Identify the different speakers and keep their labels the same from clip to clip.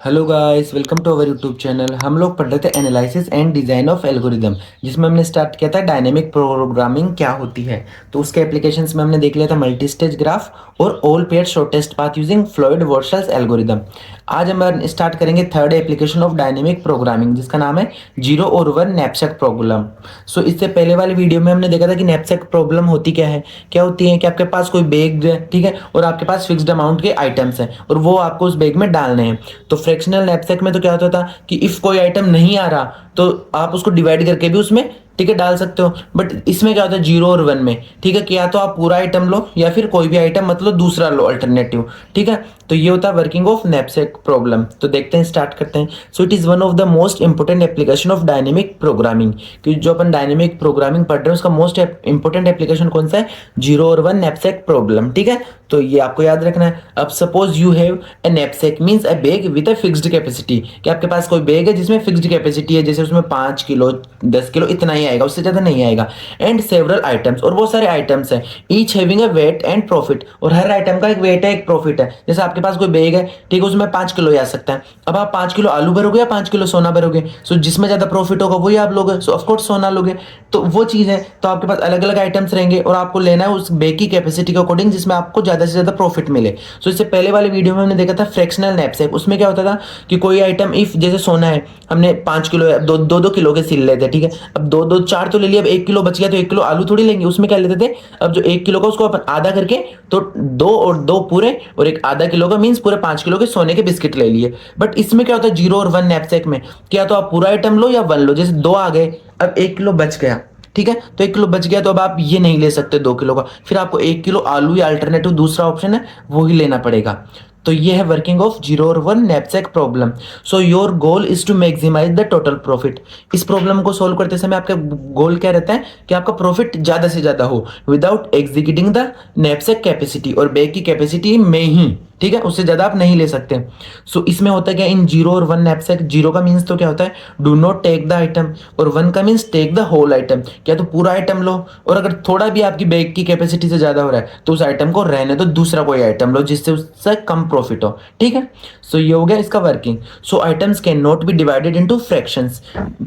Speaker 1: Hello guys, welcome to our YouTube channel. हम लोग पढ़ रहे थे analysis and design of algorithm, जिसमें हमने स्टार्ट किया था डायनेमिक प्रोग्रामिंग क्या होती है। तो उसके एप्लीकेशंस में हमने देख लिया था मल्टी स्टेज ग्राफ और all pair shortest path using Floyd Warshall's algorithm. आज हम स्टार्ट करेंगे third application of dynamic programming, जिसका नाम है जीरो और वन नैपसैक प्रॉब्लम। सो इससे पहले वाली वीडियो में हमने देखा था कि नैपसैक प्रॉब्लम होती क्या है। क्या होती है कि आपके पास कोई बैग है, ठीक है, और आपके पास फिक्स्ड अमाउंट के आइटम्स हैं और वो आपको उस बैग में डालने हैं। तो फ्रैक्शनल नैपसैक में तो क्या होता था कि इफ कोई आइटम नहीं आ रहा तो आप उसको डिवाइड करके भी उसमें, ठीक है, डाल सकते हो। बट इसमें क्या होता है जीरो और वन में, ठीक है, कि या तो आप पूरा आइटम लो या फिर कोई भी आइटम मतलब दूसरा लो अल्टरनेटिव, ठीक है। तो ये होता है वर्किंग ऑफ नैपसैक प्रॉब्लम। तो देखते हैं, स्टार्ट करते हैं। So it is one of the most important application of dynamic programming. क्योंकि जो अपन डायनेमिक प्रोग्रामिंग पढ़ रहे हैं उसका मोस्ट इंपोर्टेंट एप्लीकेशन कौन सा है? जीरो और वन नैपसैक प्रॉब्लम, ठीक है। तो ये आपको याद रखना है। अब suppose you have a knapsack means a bag with a fixed capacity, कि आपके पास कोई बैग है जिसमें फिक्स्ड कैपेसिटी है, जैसे उसमें 5 किलो 10 किलो इतना ही आएगा, उससे ज्यादा नहीं आएगा। एंड सेवरल आइटम्स, और बहुत सारे आइटम्स हैं, each having a weight and profit, और हर आइटम का एक वेट है एक प्रॉफिट है। जैसे आपके पास कोई बैग है, ठीक है, उसमें 5 किलो आ सकता है। अब आप 5 किलो आलू भरोगे या 5 किलो सोना भरोगे? सो जिसमें ज्यादा प्रॉफिट होगा वही आप लोगे, सो ऑफकोर्स सोना लोगे। तो वो चीज है। तो आपके पास अलग अलग आइटम्स रहेंगे और आपको लेना है उस बैग की कैपेसिटी के अकॉर्डिंग जिसमें आपको ज्यादा से ज्यादा प्रॉफिट मिले। सो इससे पहले वाले वीडियो में हमने देखा था फ्रैक्शनल नैपसैक। उसमें क्या होता था कि कोई आइटम इफ जैसे सोना है, हमने 5 किलो दो दो दो किलो के सिल लेते, ठीक है। अब दो दो चार तो ले लिया, अब 1 किलो बच गया तो 1 किलो आलू थोड़ी लेंगे, उसमें क्या लेते थे, अब जो 1 किलो का उसको अपन आधा करके, तो दो और दो पूरे और एक आधा किलो का मीन्स पूरे 5 किलो के सोने के बिस्किट ले लिए। बट इसमें क्या होता है जीरो और वन नैपसैक में, क्या तो आप पूरा आइटम लो या वन लो। जैसे दो आ गए, अब 1 किलो बच गया, ठीक है, तो 1 किलो बच गया तो अब आप ये नहीं ले सकते 2 किलो का, फिर आपको 1 किलो आलू या अल्टरनेटिव दूसरा ऑप्शन है वो ही लेना पड़ेगा। तो ये है वर्किंग ऑफ जीरो और one knapsack problem. So your goal is to maximise the total profit. इस प्रॉब्लम को सोल्व करते समय आपका गोल क्या रहता है कि आपका प्रॉफिट ज्यादा से ज्यादा हो without executing the knapsack capacity, और बैग की कैपेसिटी में ही, ठीक है, उससे ज्यादा आप नहीं ले सकते। सो इसमें होता है क्या इन जीरो और वन नैपसैक, जीरो का मीन्स तो क्या होता है do not take the item, और वन का means take the whole item, क्या तो पूरा आइटम लो, और अगर थोड़ा भी आपकी बैग की कैपेसिटी से ज्यादा हो रहा है तो उस आइटम को रहने दो, दूसरा कोई आइटम लो जिससे उससे कम प्रॉफिट हो, ठीक है। सो ये हो गया इसका working. So items can not be divided into fractions,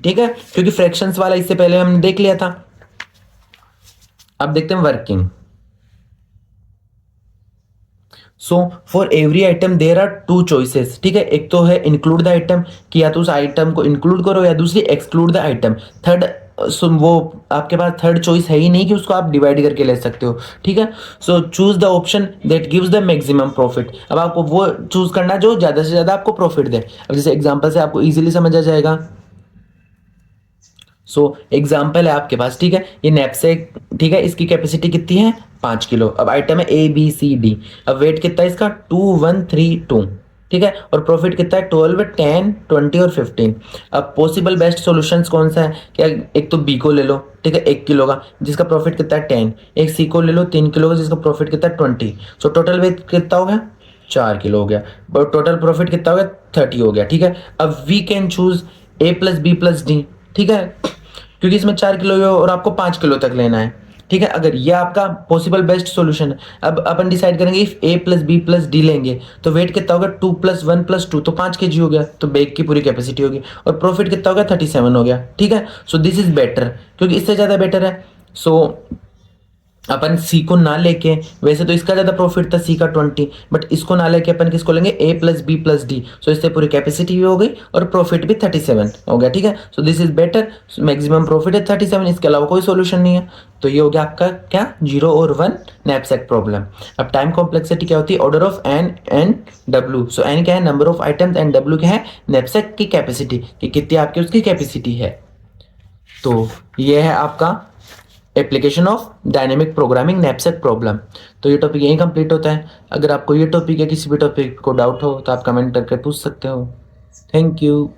Speaker 1: ठीक है, क्योंकि फ्रैक्शंस वाला इससे पहले हमने देख लिया था। अब देखते हैं working. So for every item there are two choices, ठीक है। एक तो है इंक्लूड द आइटम, कि या तो उस आइटम को इंक्लूड करो, या दूसरी एक्सक्लूड द आइटम। थर्ड, सो वो आपके पास थर्ड चॉइस है ही नहीं कि उसको आप डिवाइड करके ले सकते हो, ठीक है। So choose the option that gives the maximum profit. अब आपको वो चूज करना जो ज्यादा से ज्यादा आपको प्रॉफिट दे। अब जैसे एग्जांपल से आपको इजीली समझ आ जाएगा। सो एग्जाम्पल है आपके पास, ठीक है, ये नैपसैक, ठीक है, इसकी कैपेसिटी कितनी है 5 किलो। अब आइटम है ए बी सी डी। अब वेट कितना है इसका 2132, ठीक है, और प्रॉफिट कितना है 12 10 20 और 15। अब पॉसिबल बेस्ट सॉल्यूशंस कौन सा है? क्या एक तो बी को ले लो, ठीक है, 1 किलो का जिसका प्रॉफिट कितना है 10। एक सी को ले लो 3 किलो का जिसका प्रॉफिट कितना है 20। सो टोटल वेट कितना हो गया 4 किलो हो गया, बट टोटल प्रॉफिट कितना हो गया 30 हो गया, ठीक है। अब we can choose A plus B plus D, ठीक है, क्योंकि इसमें 4 किलो है और आपको 5 किलो तक लेना है, ठीक है। अगर ये आपका पॉसिबल बेस्ट सॉल्यूशन है, अब अपन डिसाइड करेंगे if A plus B plus D लेंगे तो वेट कितना होगा 2 + 1 + 2, तो 5 kg हो गया, तो बैग की पूरी कैपेसिटी होगी, और प्रॉफिट कितना हो गया 37 हो गया, ठीक है। सो दिस इज बेटर, क्योंकि इससे ज्यादा बेटर है। सो अपन सी को ना लेके, वैसे तो इसका ज्यादा प्रॉफिट था सी का 20, बट इसको ना लेके अपन किसको लेंगे ए प्लस बी प्लस डी। सो इससे पूरी कैपेसिटी भी हो गई और प्रॉफिट भी 37 हो गया, ठीक है। So this is better, maximum profit है 37, इसके अलावा कोई सोल्यूशन नहीं है। तो ये हो गया आपका क्या जीरो और वन नैपसैक प्रॉब्लम। अब टाइम कॉम्प्लेक्सिटी क्या होती है order of N and W. So N क्या है number of items and W क्या है नैपसैक की कैपेसिटी, कि कितनी आपकी उसकी कैपेसिटी है। तो ये है आपका application of dynamic programming knapsack problem. तो ये टॉपिक यहीं कंप्लीट होता है। अगर आपको ये टॉपिक या किसी भी टॉपिक को डाउट हो तो आप कमेंट करके पूछ सकते हो। Thank you.